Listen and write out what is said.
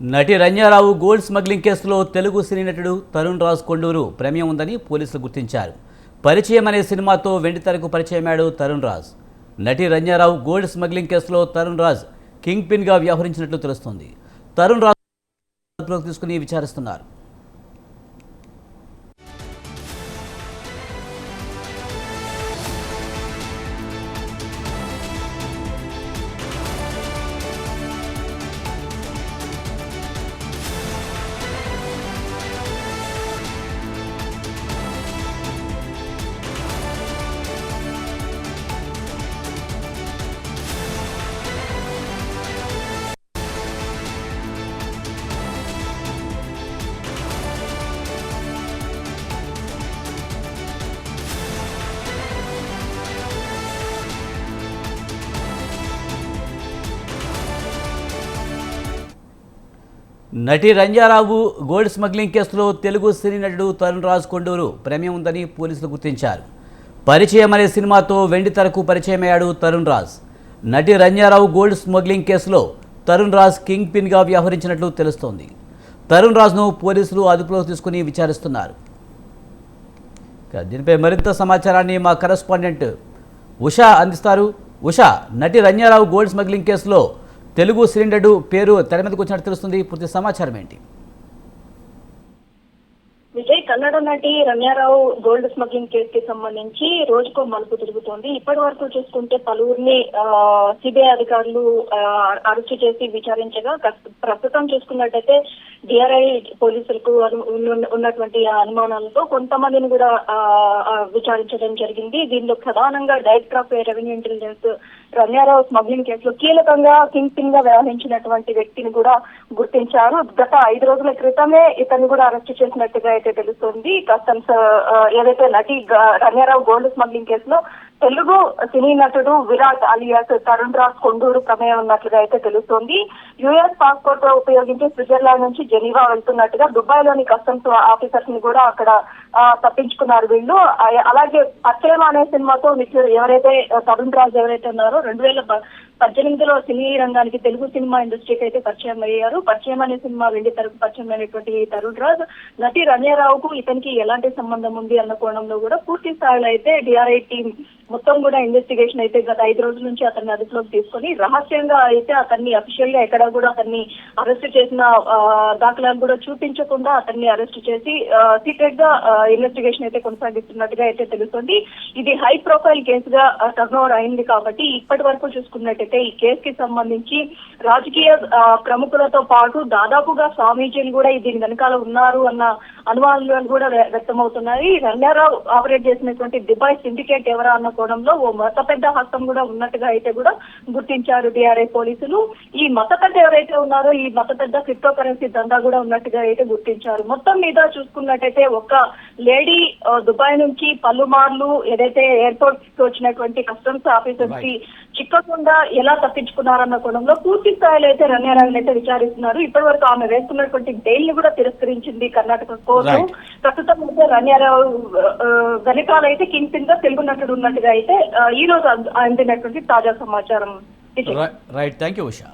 నటి రంజారావు gold smuggling కేసులో తెలుగు సినీ నటుడు తరుణ్ రాజ్ కొండూరు ప్రమేయం ఉందని పోలీసులు గుర్తించారు. పరిచయం అనే సినిమాతో వెండితెరకు పరిచయమాడు తరుణ్ రాజ్. నటి రంజారావు గోల్డ్ స్మగ్లింగ్ కేసులో తరుణ్ రాజ్ కింగ్ పిన్గా వ్యవహరించినట్లు తెలుస్తోంది. తరుణ్ రాజ్ అదుపులోకి తీసుకుని విచారిస్తున్నారు. నటి రంజారావు గోల్డ్ స్మగ్లింగ్ కేసులో తెలుగు సినీ నటుడు తరుణ్ రాజ్ కొండూరు ప్రమేయం ఉందని పోలీసులు గుర్తించారు. పరిచయం అనే సినిమాతో వెండితెరకు పరిచయమయ్యాడు తరుణ్ రాజ్. నటి రంజారావు గోల్డ్ స్మగ్లింగ్ కేసులో తరుణ్ రాజ్ కింగ్ పిన్గా వ్యవహరించినట్లు తెలుస్తోంది. తరుణ్ రాజ్ను పోలీసులు అదుపులోకి తీసుకుని విచారిస్తున్నారు. దీనిపై మరింత సమాచారాన్ని మా కరెస్పాండెంట్ ఉషా అందిస్తారు. ఉషా, నటి రంజారావు గోల్డ్ స్మగ్లింగ్ కేసులో తెలుగు సినీ నటుడు పేరు తెర మీదకు వచ్చినట్టు తెలుస్తుంది. పూర్తి సమాచారం ఏంటి? విజయ్, కన్నడ నటి రమ్యారావు గోల్డ్ స్మగ్లింగ్ కేసు కి సంబంధించి రోజుకో మలుపు తిరుగుతోంది. ఇప్పటి వరకు చూసుకుంటే పలువురిని సిబిఐ అధికారులు అరెస్టు చేసి విచారించగా, ప్రస్తుతం చూసుకున్నట్టయితే డిఆర్ఐ పోలీసులకు ఉన్నటువంటి అనుమానాలతో కొంతమందిని కూడా విచారించడం జరిగింది. దీనిలో ప్రధానంగా director of revenue intelligence Ramya Rao smuggling కేసులో కీలకంగా కింగ్ పిన్ గా వ్యవహరించినటువంటి వ్యక్తిని కూడా గుర్తించారు. గత 5 రోజుల క్రితమే ఇతను కూడా అరెస్టు చేసినట్టుగా అయితే తెలుస్తోంది. కస్టమ్స్ ఏదైతే నటి రమ్యారావు గోల్డ్ స్మగ్లింగ్ కేసులో తెలుగు సినీ నటుడు విరాట్ అలియాస్ తరుణ్ రాజ్ కొండూరు ప్రమేయం ఉన్నట్లుగా అయితే తెలుస్తోంది. యుఎస్ పాస్పోర్ట్ ఉపయోగించి స్విట్జర్లాండ్ నుంచి జెనీవా వెళ్తున్నట్టుగా దుబాయ్ లోని కస్టమ్స్ ఆఫీసర్స్ ని కూడా అక్కడ తప్పించుకున్నారు వీళ్ళు. అలాగే పరిచయం అనే సినిమాతో ఎవరైతే తరుణ్ రాజ్ ఎవరైతే ఉన్నారో 2018లో సినీ రంగానికి, తెలుగు సినిమా ఇండస్ట్రీకి అయితే పరిచయం అయ్యారు. పరిచయం అనే సినిమా వెండితెరకు పరిచయం అయినటువంటి తరుణ్ రాజ్ నటి రమ్యారావుకు ఇతనికి ఎలాంటి సంబంధం ఉంది అన్న కోణంలో కూడా పూర్తి స్థాయిలో అయితే డిఆర్ఐ టీం మొత్తం కూడా ఇన్వెస్టిగేషన్ అయితే గత 5 రోజుల నుంచి అతన్ని అదుపులోకి తీసుకొని రహస్యంగా అయితే అతన్ని అఫీషియల్ గా ఎక్కడా కూడా అతన్ని అరెస్ట్ చేసిన దాఖలాలు కూడా చూపించకుండా అతన్ని అరెస్ట్ చేసి సీక్రెట్ గా ఇన్వెస్టిగేషన్ అయితే కొనసాగిస్తున్నట్టుగా అయితే తెలుస్తుంది. ఇది హై ప్రొఫైల్ కేసుగా టర్న్ ఓవర్ అయింది కాబట్టి ఇప్పటి వరకు చూసుకున్నట్టయితే ఈ కేసుకి సంబంధించి రాజకీయ ప్రముఖులతో పాటు దాదాపుగా స్వామీజీలు కూడా దీని వెనకాల ఉన్నారు అన్న అనుమానాలు కూడా వ్యక్తమవుతున్నాయి. రంగారావు ఆపరేట్ చేసినటువంటి దుబాయ్ సిండికేట్ ఎవరా అన్న కోణంలో ఓ మత పెద్ద హస్తం కూడా ఉన్నట్టుగా అయితే కూడా గుర్తించారు డిఆర్ఐ పోలీసులు. ఈ మత పెద్ద ఎవరైతే ఉన్నారో ఈ మత పెద్ద క్రిప్టో కరెన్సీ దందా కూడా ఉన్నట్టుగా అయితే గుర్తించారు. మొత్తం మీద చూసుకున్నట్టయితే ఒక లేడీ దుబాయ్ నుంచి పలుమార్లు ఏదైతే ఎయిర్పోర్ట్ కి వచ్చినటువంటి కస్టమ్స్ ఆఫీసర్స్ కి చిక్కకుండా ఎలా తప్పించుకున్నారన్న కోణంలో పూర్తి స్థాయిలో అయితే రమ్యారావుని అయితే విచారిస్తున్నారు. ఇప్పటి వరకు ఆమె వేసుకున్నటువంటి బెయిల్ ని కూడా తిరస్కరించింది కర్ణాటక కోర్టు. ప్రస్తుతం అయితే రమ్యారావు వెనకాల అయితే కింగ్ పిన్ గా తెలుగు నటుడు ఉన్నట్టుగా అయితే ఈ రోజు అందినటువంటి తాజా సమాచారం. Right, thank you Usha.